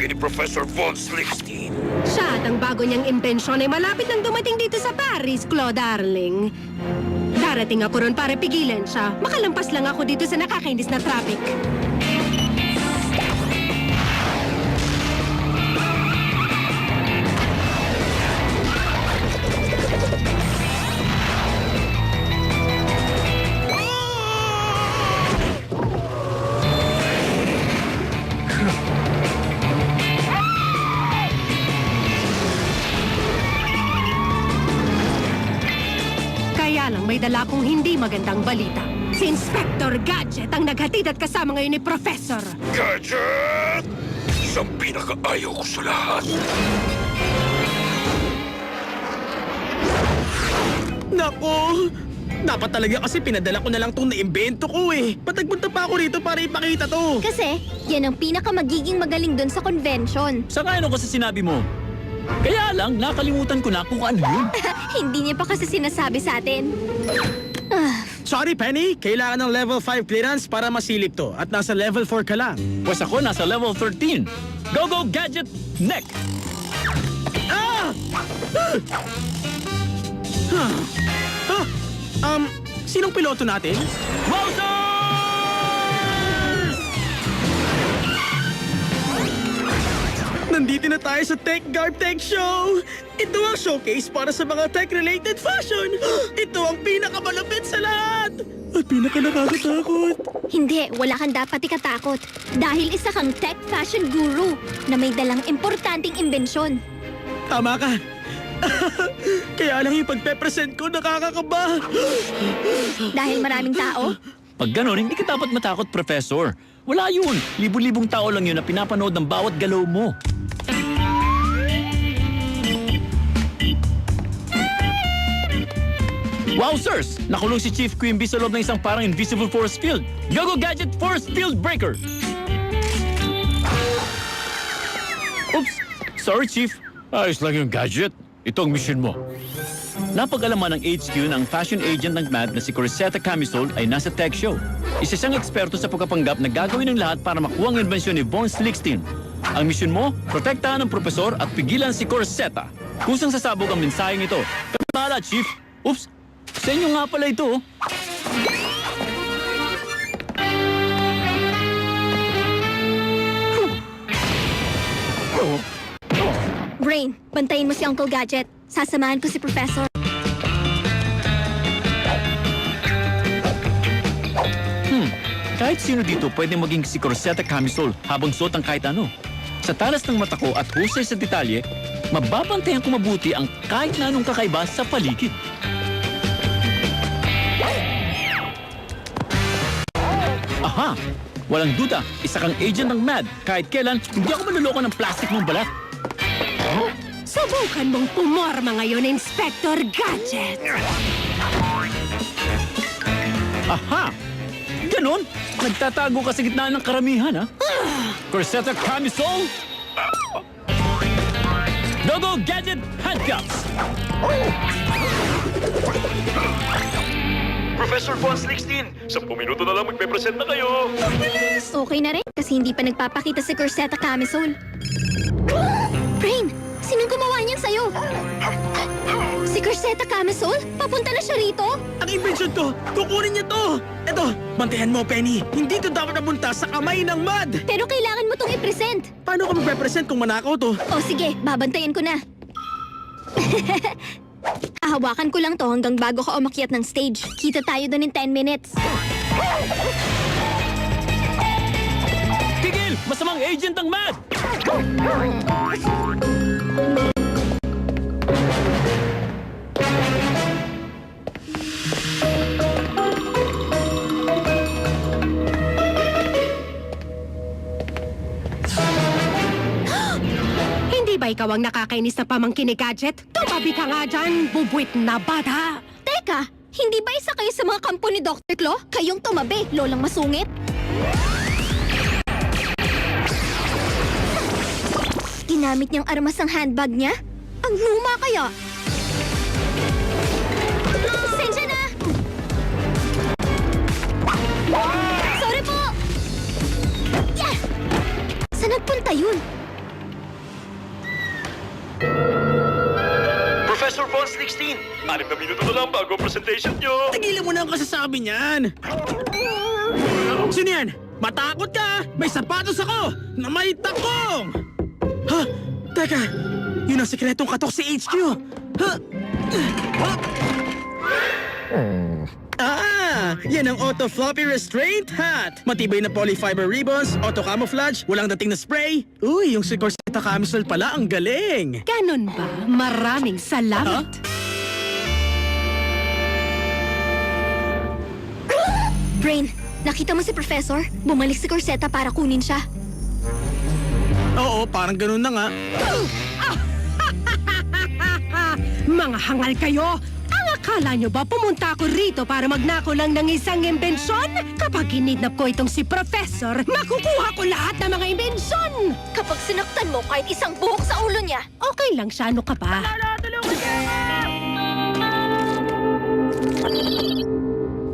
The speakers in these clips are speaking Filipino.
kayo ni Professor Von Slickstein. Siya at ang bago niyang imbensyon ay malapit nang dumating dito sa Paris, Claude darling. Darating ako ron para pigilan siya. Makalampas lang ako dito sa nakakainis na traffic. Kaya lang may dala kong hindi magandang balita. Si Inspector Gadget ang naghatid at kasama ngayon ni Professor. Gadget! Isang pinakaayaw ko sa lahat. Nako! Dapat talaga kasi pinadala ko na lang tong naimbento ko eh. Patagpunta pa ako rito para ipakita to. Kasi, yan ang pinakamagiging magaling dun sa convention. Sang-ayon ako sa sinabi mo. Kaya lang, nakalimutan ko na kung ano yun. Hindi niya pa kasi sinasabi sa atin. Sorry, Penny. Kailangan ng level 5 clearance para masilip to. At nasa level 4 ka lang. Pwes ako nasa level 13. Go, go, Gadget! Neck! Ah! Sinong piloto natin? Wowzers! Nandito na tayo sa Tech Garb Tech Show! Ito ang showcase para sa mga tech-related fashion! Ito ang pinakamalapit sa lahat! At pinakanakakatakot! Hindi, wala kang dapat ikatakot. Dahil isa kang tech fashion guru na may dalang importanteng imbensyon. Tama ka! Kaya lang yung pagpe-present ko nakakakaba! Dahil maraming tao, Pag ganon, hindi ka dapat matakot, Professor. Wala yun. Libu-libong tao lang yun na pinapanood ng bawat galaw mo. Wowzers! Nakulong si Chief Quimby sa loob ng isang parang invisible force field. Go-Go Gadget Force Field Breaker! Oops! Sorry, Chief. Ayos lang yung Gadget. Ito ang mission mo. Napag-alaman ng HQ na ang fashion agent ng MAD na si Corsetta Camisole ay nasa tech show. Isa siyang eksperto sa pagkapanggap na gagawin ng lahat para makuha ang inbensyon ni Von Slickstein. Ang misyon mo, protektahan ang propesor at pigilan si Corsetta. Kusang sasabog ang mensaheng ito. Kami bahala, Chief. Oops! Sa inyo nga pala ito. Brain, bantayin mo si Uncle Gadget. Sasamahan ko si Professor. Kahit sino dito pwede maging si Corsetta Camisole habang suot ang kahit ano. Sa talas ng mata ko at husay sa detalye, mababantayan ko mabuti ang kahit na anong kakaiba sa paligid. Aha! Walang duda, isa kang agent ng MAD. Kahit kailan, hindi ako manloloko ng plastic mong balat. Subukan mong pumorma ngayon, Inspector Gadget. Aha! Ganon? Nagtatago ka sa gitna ng karamihan, ha? Corsetta Camisole? Go-Go Gadget Handcuffs! Professor Von Slickstein, 10 minuto na lang magpe-present na kayo. Okay na rin, kasi hindi pa nagpapakita si Corsetta Camisole. Brain, sinong gumawa niyan sa'yo? Si Corsetta Camisole? Papunta na siya rito? Ang invention to! Kukunin niya to! Eto, bantayan mo, Penny. Hindi to dapat napunta sa kamay ng MAD! Pero kailangan mo tong i-present. Paano ka magpe-present kung manakaw to? O sige, babantayan ko na. Hahawakan ko lang to hanggang bago ka umakyat ng stage. Kita tayo doon in 10 minutes. Tigil! Masamang agent ng MAD! Hindi ba ikaw ang nakakainis na pamangkin ni Gadget? Tumabi ka nga dyan, bubuit na bata! Teka, hindi ba isa kayo sa mga kampo ni Dr. Claw? Kayong tumabi, lolang masungit? Ginamit niyang armas ang handbag niya? Ang luma kaya? Sensya na! Sorry po! Yeah! Saan nagpunta yun? Boss 16. 6 na minuto na lang bago ang presentation nyo. Tigilan mo na ang kasasabi niyan! Sino yan? Matakot ka! May sapatos ako na may takong! Ha? Teka, yun ang sikretong katok si HQ! Ha? Ha? Ah! Yan ang Auto Floppy Restraint Hat! Matibay na polyfiber ribbons, auto camouflage, walang dating na spray. Uy, yung si Corsetta camisole pala, ang galing! Ganun ba? Maraming salamat. Brain, nakita mo si Professor? Bumalik si Corsetta para kunin siya. Oo, parang ganun na nga. Mga hangal kayo! Ang akala nyo ba pumunta ako rito para magnako lang ng isang imbensyon? Kapag kinidnap ko itong si Professor, makukuha ko lahat ng mga imbensyon! Kapag sinaktan mo kahit isang buhok sa ulo niya, Okay lang siya, ano ka ba?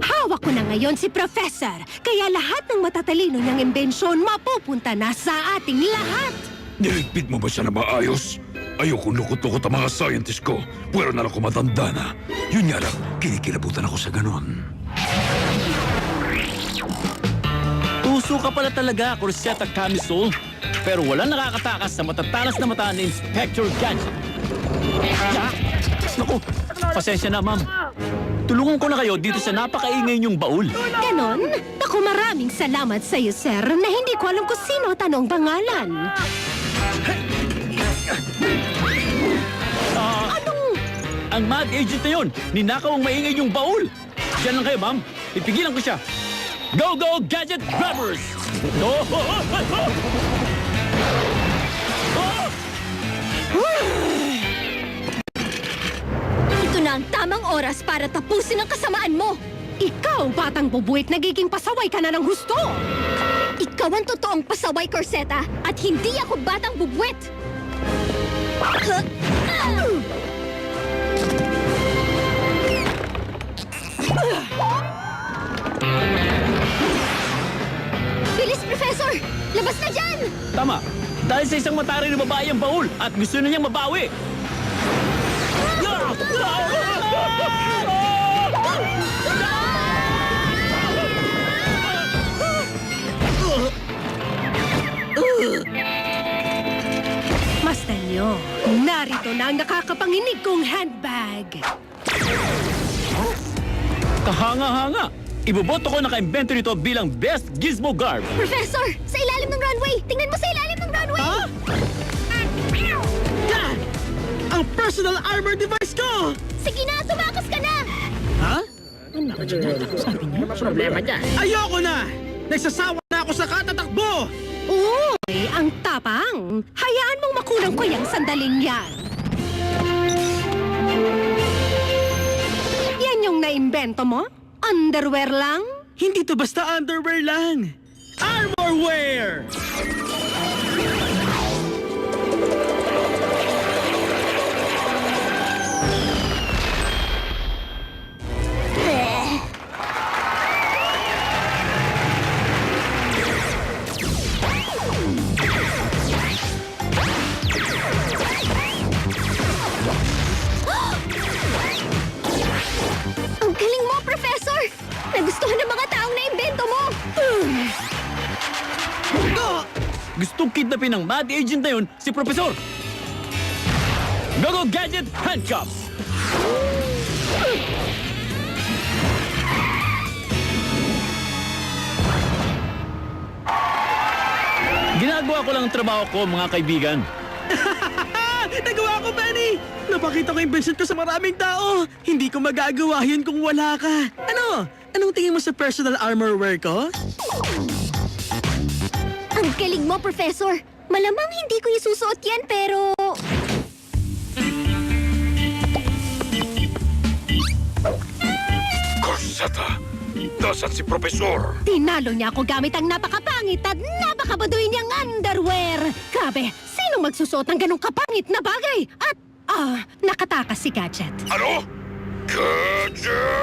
Hawak ko na ngayon si Professor, kaya lahat ng matatalino niyang imbensyon mapupunta na sa ating lahat! Niligpit mo ba siya na maayos? Ayoko lukot-lukot ang mga scientist ko. Pwera na lang ako matanda na. Yun nga lang, kinikilabutan ako sa ganon. Uso ka pala talaga, Corsetta Camisole. Pero walang nakakatakas sa matatalas na mata ni Inspector Gadget. Naku, pasensya na, ma'am. Tulungan ko na kayo dito sa napakaingay niyong baul. Ganon? Naku, maraming salamat sa iyo, sir, na hindi ko alam kung sino tanong pangalan. Ang mad agent na yun, ninakaw ang maingay yung baul. Diyan lang kayo, ma'am. Pipigilan ko siya. Go, go, Gadget Grabbers! Oh! ito na ang tamang oras para tapusin ang kasamaan mo. Ikaw, batang bubuit, nagiging pasaway ka na ng husto! Ikaw ang totoong pasaway, Corsetta, at hindi ako batang bubwet. Bilis, Professor! Labas na dyan! Tama. Dahil sa isang matari na babae ang baul at gusto na niyang mabawi. Mastan nyo, narito na ang nakakapanginig kong handbag. Kahanga-hanga. Iboboto ko naka-invento nito bilang Best Gizmo Garb. Professor! Sa ilalim ng runway! Tingnan mo sa ilalim ng runway! Ha? Yan! Ang personal armor device ko! Sige na, tumakas ka na! Ha? Ayoko na! Nagsasawa na ako sa katatakbo! Uy, ang tapang! Hayaan mong makulang ko yung sandaling yan. Yan yung naimbento mo? Underwear lang? Hindi to basta underwear lang! Armorwear! Ang galing mo, Professor! Nagustuhan ng mga taong na-imbento mo! Gustong kidnapin ng mad agent na yun si Professor. Go-Go Gadget Handcuffs! Ginagawa ko lang ang trabaho ko, mga kaibigan. Nagawa ko, Benny! Napakita ko yung invention ko sa maraming tao! Hindi ko magagawa yun kung wala ka! Ano? Anong tingin mo sa personal armorwear ko? Ang galing mo, Professor! Malamang hindi ko isusuot yan, pero... Corsetta! Nasaan si Profesor? Tinalo niya ako gamit ang napakapangit at napakabaduy niyang underwear. Grabe, sinong magsusuot ng ganong kapangit na bagay? At, nakatakas si Gadget. Ano? Gadget!